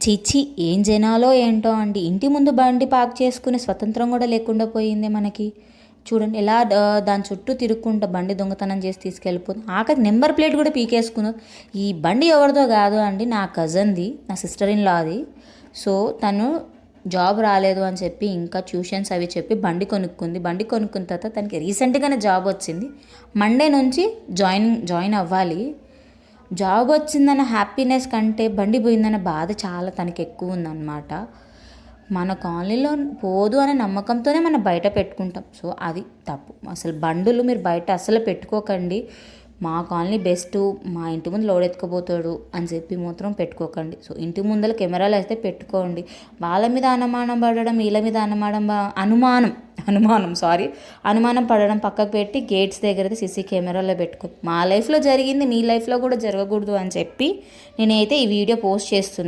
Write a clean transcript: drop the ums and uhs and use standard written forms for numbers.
చిచ్చి ఏం జనాలో ఏంటో అండి. ఇంటి ముందు బండి పార్క్ చేసుకునే స్వతంత్రం కూడా లేకుండా పోయింది మనకి. చూడండి ఎలా దాని చుట్టూ తిరుక్కుంటా బండి దొంగతనం చేసి తీసుకెళ్ళిపోతుంది. ఆఖరికి నెంబర్ ప్లేట్ కూడా పీకేసుకున్నారు. ఈ బండి ఎవరిదో కాదు అండి, నా కజన్ది, నా సిస్టర్ ఇన్ లాది. సో తను జాబ్ రాలేదు అని చెప్పి ఇంకా ట్యూషన్స్ అవి చెప్పి బండి కొనుక్కుంది. బండి కొనుక్కున్న తర్వాత తనకి రీసెంట్గానే జాబ్ వచ్చింది. మండే నుంచి జాయిన్ అవ్వాలి. జాబ్ వచ్చిందన్న హ్యాపీనెస్ కంటే బండి పోయిందన్న బాధ చాలా తనకి ఎక్కువ ఉందన్నమాట. మన కాలనీలో పోదు అనే నమ్మకంతోనే మనం బయట పెట్టుకుంటాం. సో అది తప్పు. అసలు బండులు మీరు బయట అసలు పెట్టుకోకండి. మా కాలనీ బెస్ట్, మా ఇంటి ముందు లోడ్ ఎత్తుకుపోతాడు అని చెప్పి మాత్రం పెట్టుకోకండి. సో ఇంటి ముందర కెమెరాలు అయితే పెట్టుకోండి. వాళ్ళ మీద అనుమానం పడడం, వీళ్ళ మీద అనుమానం పడడం పక్కకు పెట్టి గేట్స్ దగ్గర అయితే సీసీ కెమెరాలో పెట్టుకో. మా లైఫ్లో జరిగింది మీ లైఫ్లో కూడా జరగకూడదు అని చెప్పి నేనైతే ఈ వీడియో పోస్ట్ చేస్తున్నాను.